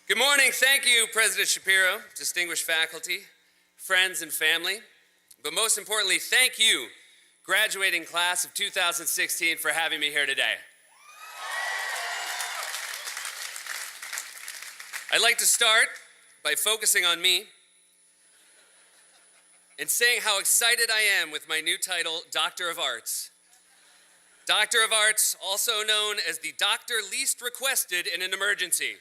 Good morning. Thank you, President Shapiro, distinguished faculty, friends, and family. But most importantly, thank you, graduating class of 2016, for having me here today. I'd like to start by focusing on me and saying how excited I am with my new title, Doctor of Arts. Doctor of Arts, also known as the doctor least requested in an emergency.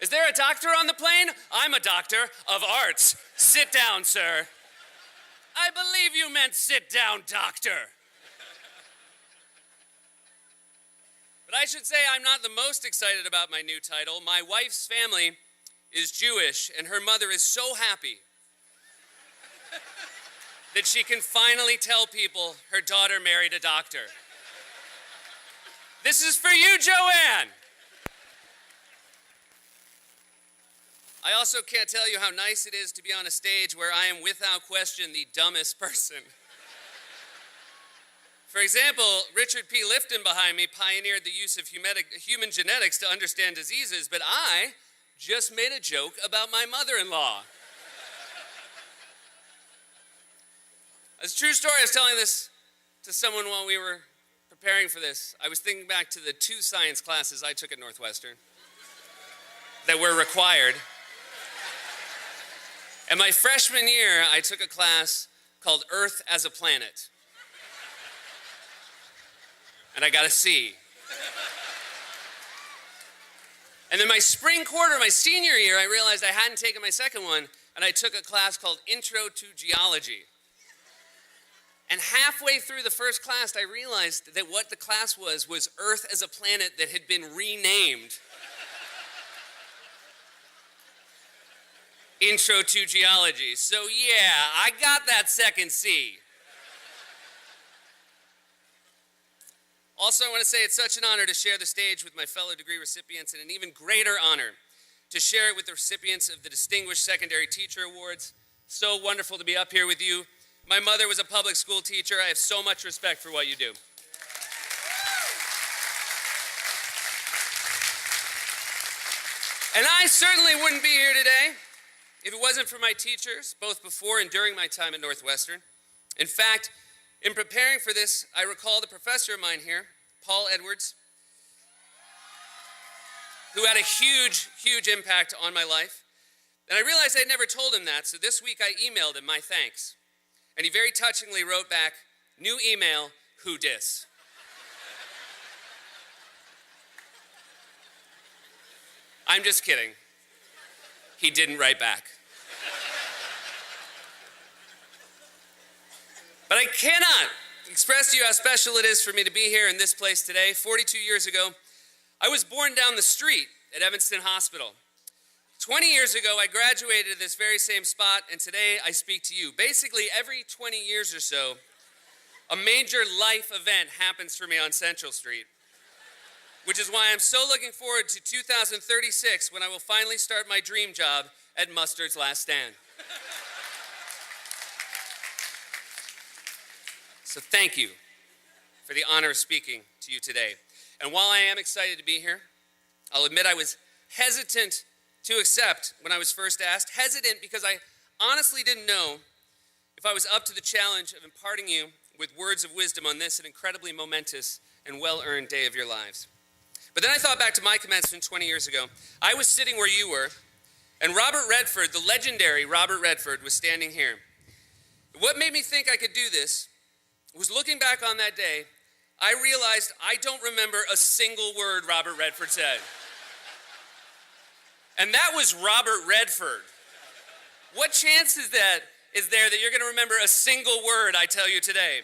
Is there a doctor on the plane? I'm a doctor of arts. Sit down, sir. I believe you meant sit down, doctor. But I should say I'm not the most excited about my new title. My wife's family is Jewish, and her mother is so happy that she can finally tell people her daughter married a doctor. This is for you, Joanne. I also can't tell you how nice it is to be on a stage where I am without question the dumbest person. For example, Richard P. Lifton behind me pioneered the use of human genetics to understand diseases, but I just made a joke about my mother-in-law. It's a true story. I was telling this to someone while we were preparing for this. I was thinking back to the 2 science classes I took at Northwestern that were required. And my freshman year, I took a class called Earth as a Planet. And I got a C. And then my spring quarter, my senior year, I realized I hadn't taken my second one, and I took a class called Intro to Geology. And halfway through the first class, I realized that what the class was Earth as a Planet that had been renamed Intro to Geology. So yeah, I got that second C. Also, I want to say it's such an honor to share the stage with my fellow degree recipients, and an even greater honor to share it with the recipients of the Distinguished Secondary Teacher Awards. So wonderful to be up here with you. My mother was a public school teacher. I have so much respect for what you do. And I certainly wouldn't be here today if it wasn't for my teachers, both before and during my time at Northwestern. In fact, in preparing for this, I recalled a professor of mine here, Paul Edwards, who had a huge, huge impact on my life. And I realized I'd never told him that, so this week I emailed him my thanks. And he very touchingly wrote back, "New email, who dis?" I'm just kidding. He didn't write back. But I cannot express to you how special it is for me to be here in this place today. 42 years ago, I was born down the street at Evanston Hospital. 20 years ago, I graduated at this very same spot, and today I speak to you. Basically, every 20 years or so, a major life event happens for me on Central Street, which is why I'm so looking forward to 2036, when I will finally start my dream job at Mustard's Last Stand. So thank you for the honor of speaking to you today. And while I am excited to be here, I'll admit I was hesitant to accept when I was first asked. Hesitant because I honestly didn't know if I was up to the challenge of imparting you with words of wisdom on this, an incredibly momentous and well-earned day of your lives. But then I thought back to my commencement 20 years ago. I was sitting where you were, and Robert Redford, the legendary Robert Redford, was standing here. What made me think I could do this was, looking back on that day, I realized I don't remember a single word Robert Redford said. And that was Robert Redford. What chance is there that you're going to remember a single word I tell you today?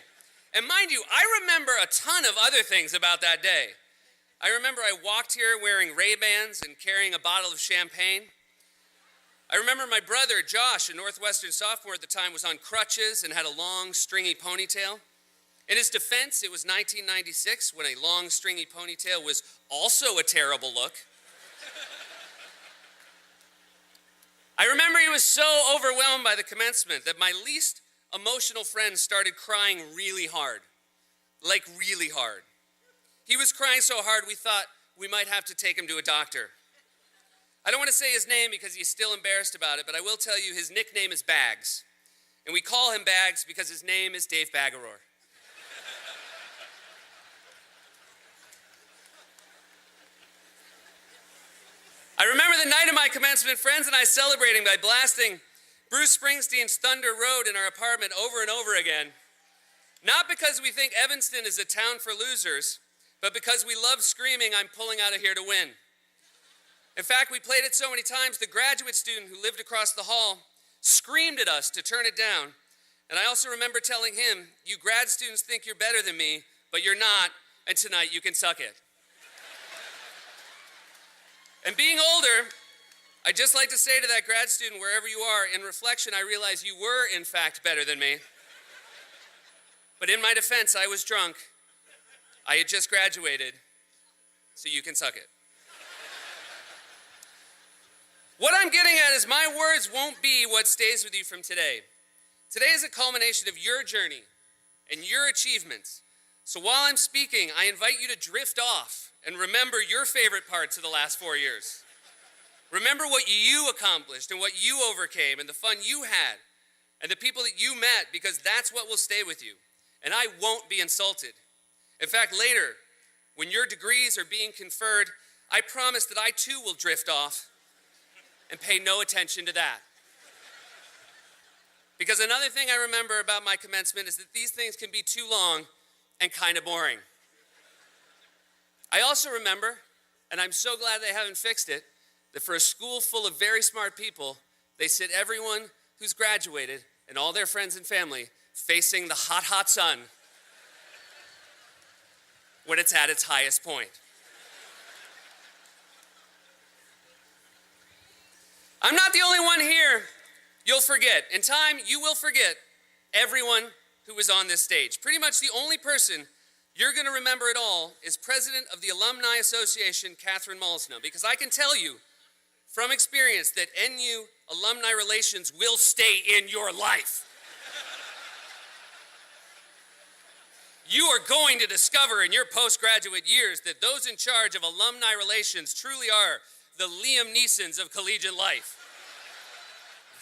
And mind you, I remember a ton of other things about that day. I remember I walked here wearing Ray-Bans and carrying a bottle of champagne. I remember my brother, Josh, a Northwestern sophomore at the time, was on crutches and had a long, stringy ponytail. In his defense, it was 1996 when a long, stringy ponytail was also a terrible look. I remember he was so overwhelmed by the commencement that my least emotional friend started crying really hard. Like really hard. He was crying so hard we thought we might have to take him to a doctor. I don't want to say his name because he's still embarrassed about it, but I will tell you his nickname is Bags. And we call him Bags because his name is Dave Bagaror. I remember the night of my commencement, friends and I celebrating by blasting Bruce Springsteen's Thunder Road in our apartment over and over again. Not because we think Evanston is a town for losers, but because we love screaming, "I'm pulling out of here to win." In fact, we played it so many times, the graduate student who lived across the hall screamed at us to turn it down. And I also remember telling him, "You grad students think you're better than me, but you're not, and tonight you can suck it." And being older, I'd just like to say to that grad student, wherever you are, in reflection, I realize you were, in fact, better than me. But in my defense, I was drunk. I had just graduated, so you can suck it. What I'm getting at is my words won't be what stays with you from today. Today is a culmination of your journey and your achievements. So while I'm speaking, I invite you to drift off and remember your favorite parts of the last 4 years. Remember what you accomplished and what you overcame and the fun you had and the people that you met, because that's what will stay with you. And I won't be insulted. In fact, later, when your degrees are being conferred, I promise that I too will drift off and pay no attention to that. Because another thing I remember about my commencement is that these things can be too long and kind of boring. I also remember, and I'm so glad they haven't fixed it, that for a school full of very smart people, they sit everyone who's graduated and all their friends and family facing the hot, hot sun when it's at its highest point. I'm not the only one here you'll forget. In time, you will forget everyone who was on this stage. Pretty much the only person you're going to remember it all is President of the Alumni Association, Catherine Malsna, because I can tell you from experience that NU alumni relations will stay in your life. You are going to discover in your postgraduate years that those in charge of alumni relations truly are the Liam Neesons of collegiate life.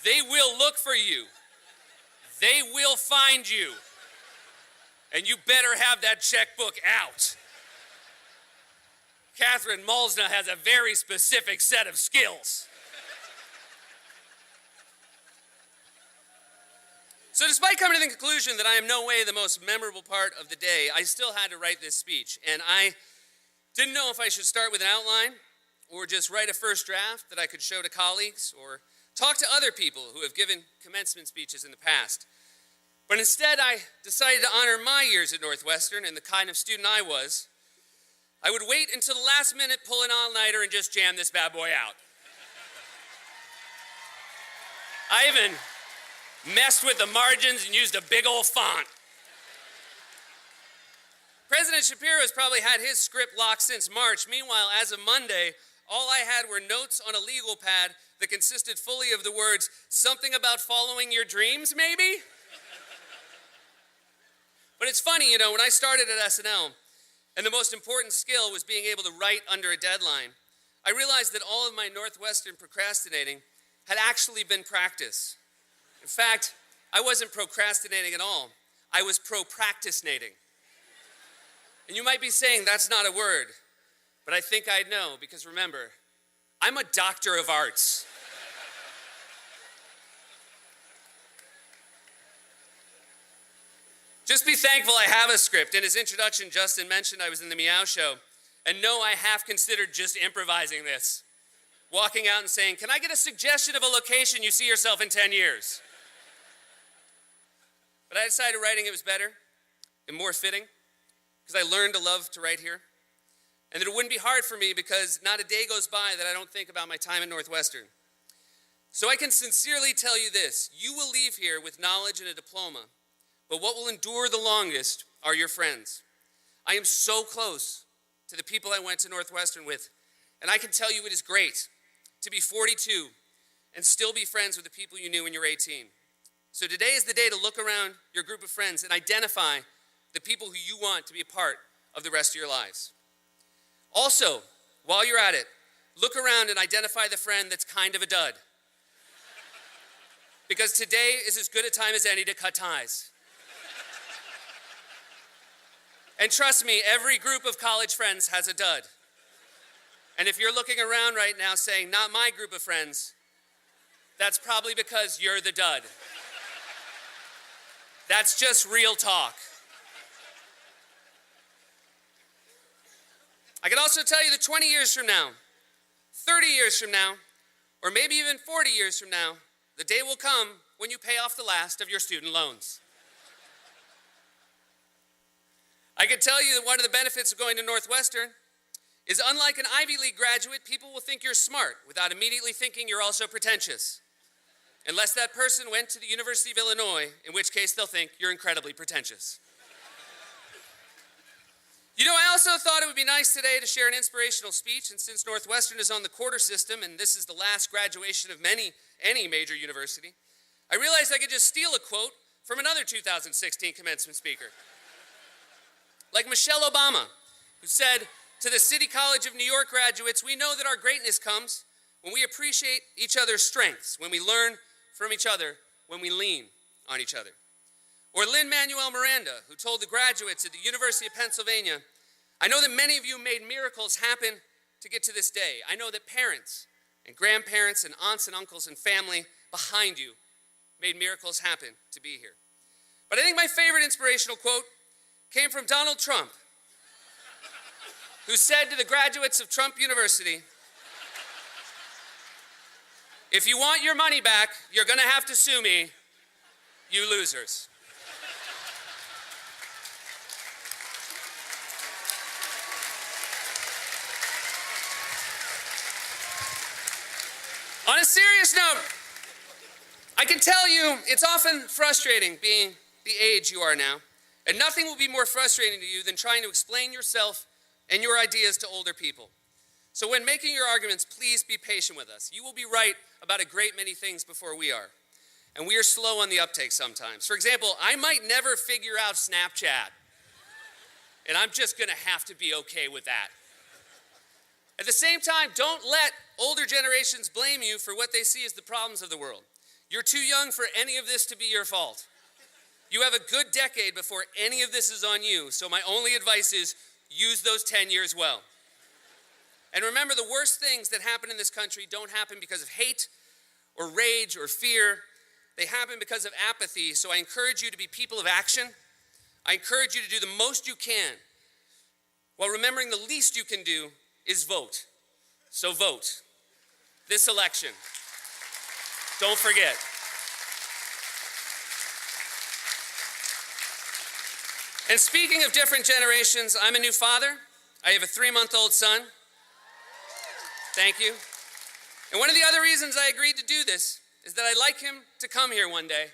They will look for you. They will find you. And you better have that checkbook out. Catherine Malsna has a very specific set of skills. So despite coming to the conclusion that I am no way the most memorable part of the day, I still had to write this speech. And I didn't know if I should start with an outline or just write a first draft that I could show to colleagues or talk to other people who have given commencement speeches in the past. But instead, I decided to honor my years at Northwestern and the kind of student I was. I would wait until the last minute, pull an all-nighter, and just jam this bad boy out. I even messed with the margins and used a big old font. President Shapiro's probably had his script locked since March. Meanwhile, as of Monday, all I had were notes on a legal pad that consisted fully of the words, "Something about following your dreams, maybe?" But it's funny, when I started at SNL, and the most important skill was being able to write under a deadline, I realized that all of my Northwestern procrastinating had actually been practice. In fact, I wasn't procrastinating at all. I was pro-practicinating. And you might be saying that's not a word, but I think I'd know, because remember, I'm a doctor of arts. Just be thankful I have a script. In his introduction, Justin mentioned I was in the Meow Show. And no, I have considered just improvising this. Walking out and saying, "Can I get a suggestion of a location you see yourself in 10 years? But I decided writing it was better and more fitting because I learned to love to write here. And that it wouldn't be hard for me because not a day goes by that I don't think about my time at Northwestern. So I can sincerely tell you this, you will leave here with knowledge and a diploma. But what will endure the longest are your friends. I am so close to the people I went to Northwestern with, and I can tell you it is great to be 42 and still be friends with the people you knew when you were 18. So today is the day to look around your group of friends and identify the people who you want to be a part of the rest of your lives. Also, while you're at it, look around and identify the friend that's kind of a dud. Because today is as good a time as any to cut ties. And trust me, every group of college friends has a dud. And if you're looking around right now saying, not my group of friends, that's probably because you're the dud. That's just real talk. I can also tell you that 20 years from now, 30 years from now, or maybe even 40 years from now, the day will come when you pay off the last of your student loans. I can tell you that one of the benefits of going to Northwestern is, unlike an Ivy League graduate, people will think you're smart without immediately thinking you're also pretentious. Unless that person went to the University of Illinois, in which case they'll think you're incredibly pretentious. You know, I also thought it would be nice today to share an inspirational speech, and since Northwestern is on the quarter system, and this is the last graduation of any major university, I realized I could just steal a quote from another 2016 commencement speaker. Like Michelle Obama, who said to the City College of New York graduates, "We know that our greatness comes when we appreciate each other's strengths, when we learn from each other, when we lean on each other." Or Lin-Manuel Miranda, who told the graduates at the University of Pennsylvania, "I know that many of you made miracles happen to get to this day. I know that parents and grandparents and aunts and uncles and family behind you made miracles happen to be here." But I think my favorite inspirational quote came from Donald Trump, who said to the graduates of Trump University, "If you want your money back, you're going to have to sue me, you losers." On a serious note, I can tell you it's often frustrating being the age you are now, and nothing will be more frustrating to you than trying to explain yourself and your ideas to older people. So when making your arguments, please be patient with us. You will be right about a great many things before we are, and we are slow on the uptake sometimes. For example, I might never figure out Snapchat, and I'm just going to have to be okay with that. At the same time, don't let older generations blame you for what they see as the problems of the world. You're too young for any of this to be your fault. You have a good decade before any of this is on you, so my only advice is use those 10 years well. And remember, the worst things that happen in this country don't happen because of hate or rage or fear. They happen because of apathy, so I encourage you to be people of action. I encourage you to do the most you can, while remembering the least you can do is vote. So vote. This election. Don't forget. And speaking of different generations, I'm a new father. I have a 3-month-old son. Thank you. And one of the other reasons I agreed to do this is that I'd like him to come here one day.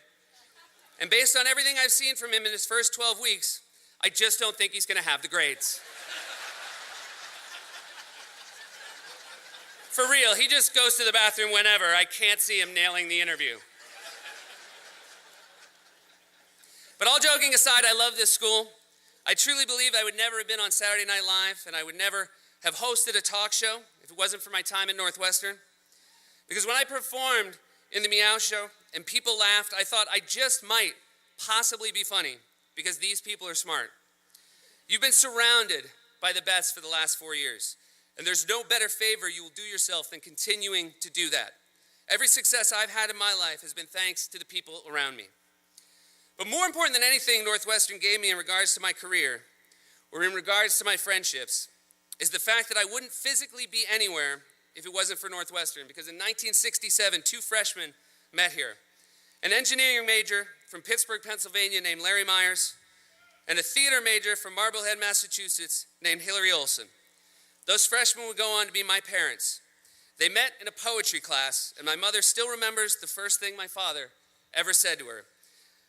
And based on everything I've seen from him in his first 12 weeks, I just don't think he's going to have the grades. For real, he just goes to the bathroom whenever. I can't see him nailing the interview. But all joking aside, I love this school. I truly believe I would never have been on Saturday Night Live, and I would never have hosted a talk show if it wasn't for my time at Northwestern. Because when I performed in the Meow Show and people laughed, I thought I just might possibly be funny because these people are smart. You've been surrounded by the best for the last 4 years, and there's no better favor you will do yourself than continuing to do that. Every success I've had in my life has been thanks to the people around me. But more important than anything Northwestern gave me in regards to my career, or in regards to my friendships, is the fact that I wouldn't physically be anywhere if it wasn't for Northwestern. Because in 1967, 2 freshmen met here. An engineering major from Pittsburgh, Pennsylvania named Larry Myers, and a theater major from Marblehead, Massachusetts named Hillary Olson. Those freshmen would go on to be my parents. They met in a poetry class, and my mother still remembers the first thing my father ever said to her: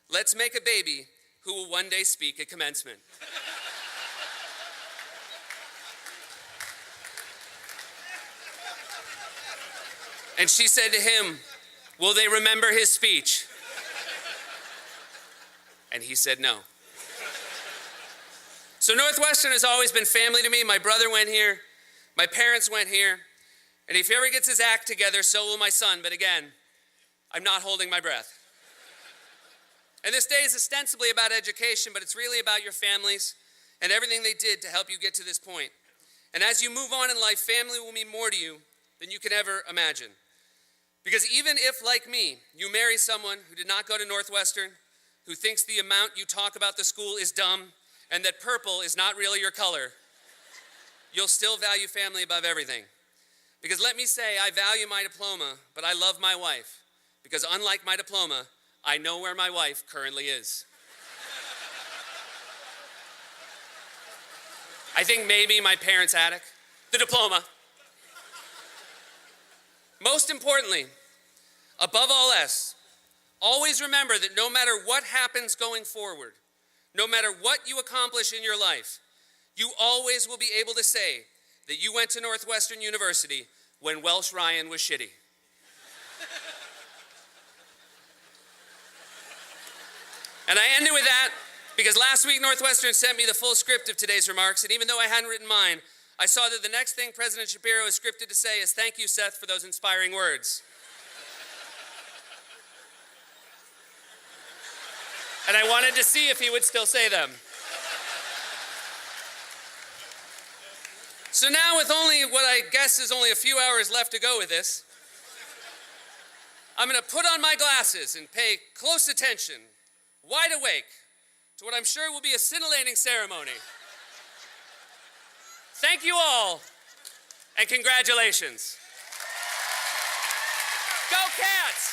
"Let's make a baby who will one day speak at commencement." And she said to him, "Will they remember his speech?" And he said no. So Northwestern has always been family to me. My brother went here, my parents went here, And if he ever gets his act together, so will my son. But again, I'm not holding my breath. And this day is ostensibly about education, but it's really about your families and everything they did to help you get to this point. And as you move on in life, family will mean more to you than you can ever imagine. Because even if, like me, you marry someone who did not go to Northwestern, who thinks the amount you talk about the school is dumb, and that purple is not really your color, you'll still value family above everything. Because let me say, I value my diploma, but I love my wife. Because unlike my diploma, I know where my wife currently is. I think maybe my parents' attic, the diploma. Most importantly, above all else, always remember that no matter what happens going forward, no matter what you accomplish in your life, you always will be able to say that you went to Northwestern University when Welsh Ryan was shitty. And I end it with that because last week Northwestern sent me the full script of today's remarks, and even though I hadn't written mine, I saw that the next thing President Shapiro is scripted to say is, "Thank you, Seth, for those inspiring words." And I wanted to see if he would still say them. So now, with only what I guess is only a few hours left to go with this, I'm going to put on my glasses and pay close attention, wide awake, to what I'm sure will be a scintillating ceremony. Thank you all, and congratulations. Go Cats!